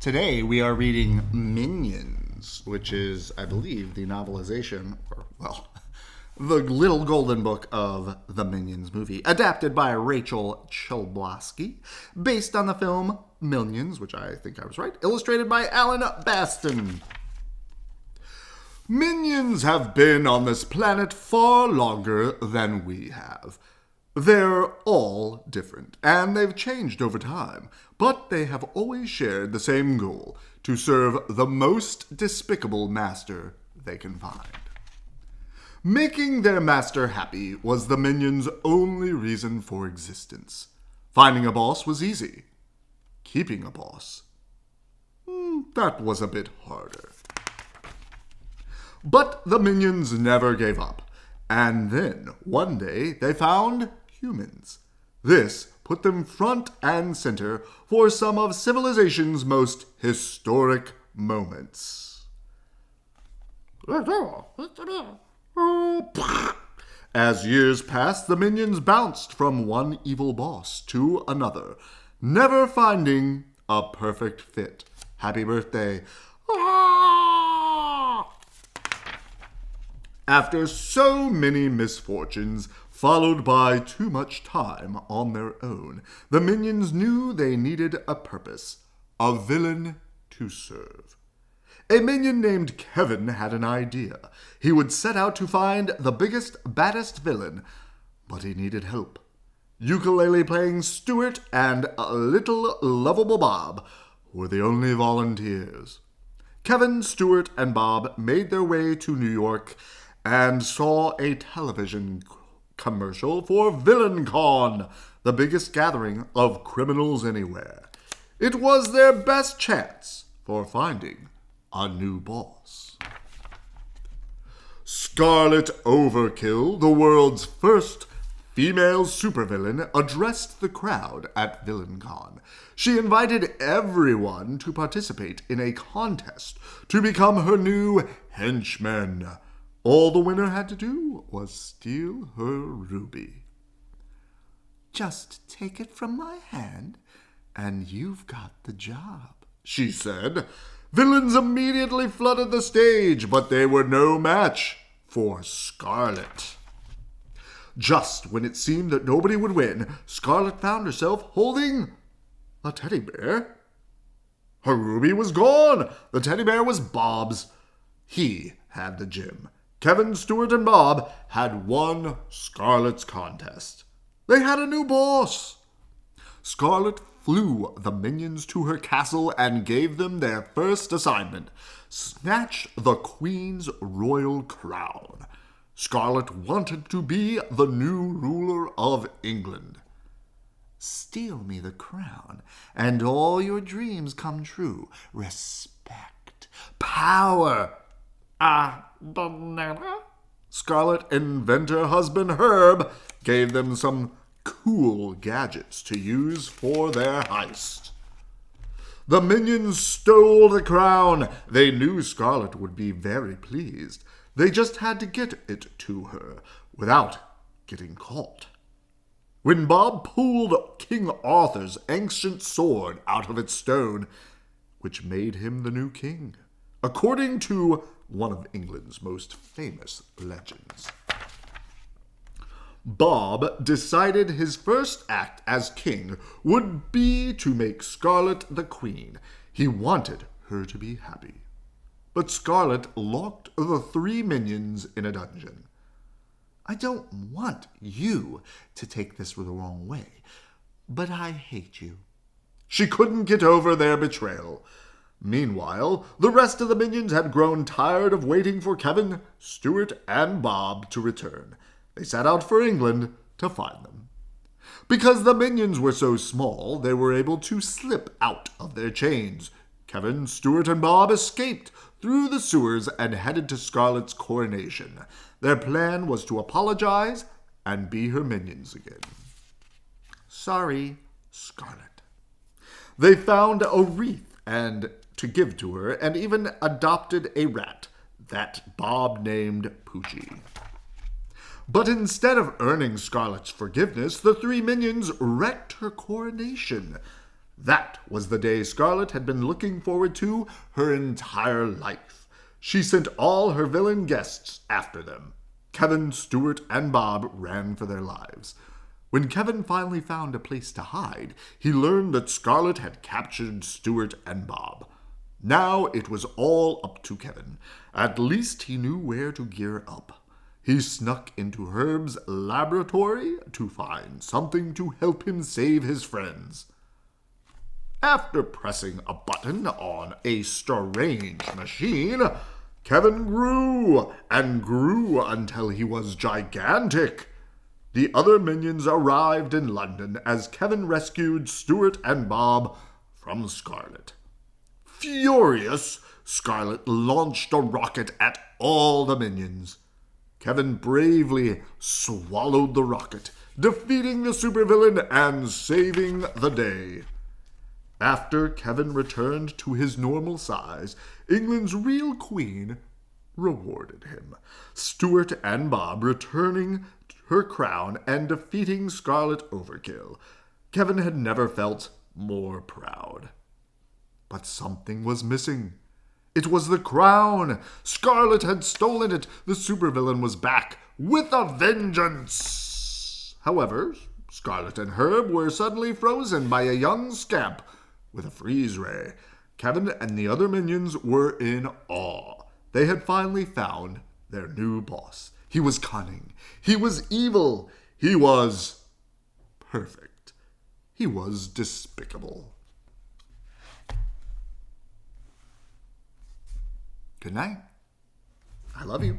Today we are reading Minions, which is, I believe, the novelization, the little golden book of the Minions movie, adapted by Rachel Chlebowski, based on the film Minions, which I think I was right, illustrated by Alan Batson. Minions have been on this planet far longer than we have. They're all different, and they've changed over time, but they have always shared the same goal, to serve the most despicable master they can find. Making their master happy was the Minions' only reason for existence. Finding a boss was easy. Keeping a boss, that was a bit harder. But the Minions never gave up, and then, one day, they found humans. This put them front and center for some of civilization's most historic moments. As years passed, the Minions bounced from one evil boss to another, never finding a perfect fit. Happy birthday. After so many misfortunes, followed by too much time on their own, the Minions knew they needed a purpose, a villain to serve. A Minion named Kevin had an idea. He would set out to find the biggest, baddest villain, but he needed help. Ukulele-playing Stuart and little lovable Bob were the only volunteers. Kevin, Stuart, and Bob made their way to New York and saw a television commercial for VillainCon, the biggest gathering of criminals anywhere. It was their best chance for finding a new boss. Scarlet Overkill, the world's first female supervillain, addressed the crowd at VillainCon. She invited everyone to participate in a contest to become her new henchmen. All the winner had to do was steal her ruby. "Just take it from my hand, and you've got the job," she said. Villains immediately flooded the stage, but they were no match for Scarlet. Just when it seemed that nobody would win, Scarlet found herself holding a teddy bear. Her ruby was gone. The teddy bear was Bob's. He had the gem. Kevin, Stuart, and Bob had won Scarlet's contest. They had a new boss. Scarlet flew the Minions to her castle and gave them their first assignment: snatch the Queen's royal crown. Scarlet wanted to be the new ruler of England. "Steal me the crown, and all your dreams come true. Respect, power." Banana? Scarlet inventor husband Herb gave them some cool gadgets to use for their heist. The Minions stole the crown. They knew Scarlet would be very pleased. They just had to get it to her without getting caught. When Bob pulled King Arthur's ancient sword out of its stone, which made him the new king, according to one of England's most famous legends. Bob decided his first act as king would be to make Scarlet the queen. He wanted her to be happy. But Scarlet locked the three Minions in a dungeon. "I don't want you to take this the wrong way, but I hate you." She couldn't get over their betrayal. Meanwhile, the rest of the Minions had grown tired of waiting for Kevin, Stuart, and Bob to return. They set out for England to find them. Because the Minions were so small, they were able to slip out of their chains. Kevin, Stuart, and Bob escaped through the sewers and headed to Scarlet's coronation. Their plan was to apologize and be her Minions again. "Sorry, Scarlet." They found a wreath to give to her, and even adopted a rat that Bob named Poochie. But instead of earning Scarlet's forgiveness, the three Minions wrecked her coronation. That was the day Scarlet had been looking forward to her entire life. She sent all her villain guests after them. Kevin, Stuart, and Bob ran for their lives. When Kevin finally found a place to hide, he learned that Scarlet had captured Stuart and Bob. Now it was all up to Kevin. At least he knew where to gear up. He snuck into Herb's laboratory to find something to help him save his friends. After pressing a button on a strange machine, Kevin grew and grew until he was gigantic. The other minions arrived in London as Kevin rescued Stuart and Bob from Scarlet. Furious, Scarlet launched a rocket at all the minions. Kevin bravely swallowed the rocket, defeating the supervillain and saving the day. After Kevin returned to his normal size, England's real queen rewarded him. Stuart and Bob returning her crown and defeating Scarlet Overkill. Kevin had never felt more proud. But something was missing. It was the crown. Scarlet had stolen it. The supervillain was back with a vengeance. However, Scarlet and Herb were suddenly frozen by a young scamp with a freeze ray. Kevin and the other minions were in awe. They had finally found their new boss. He was cunning. He was evil. He was perfect. He was despicable. Good night. I love you.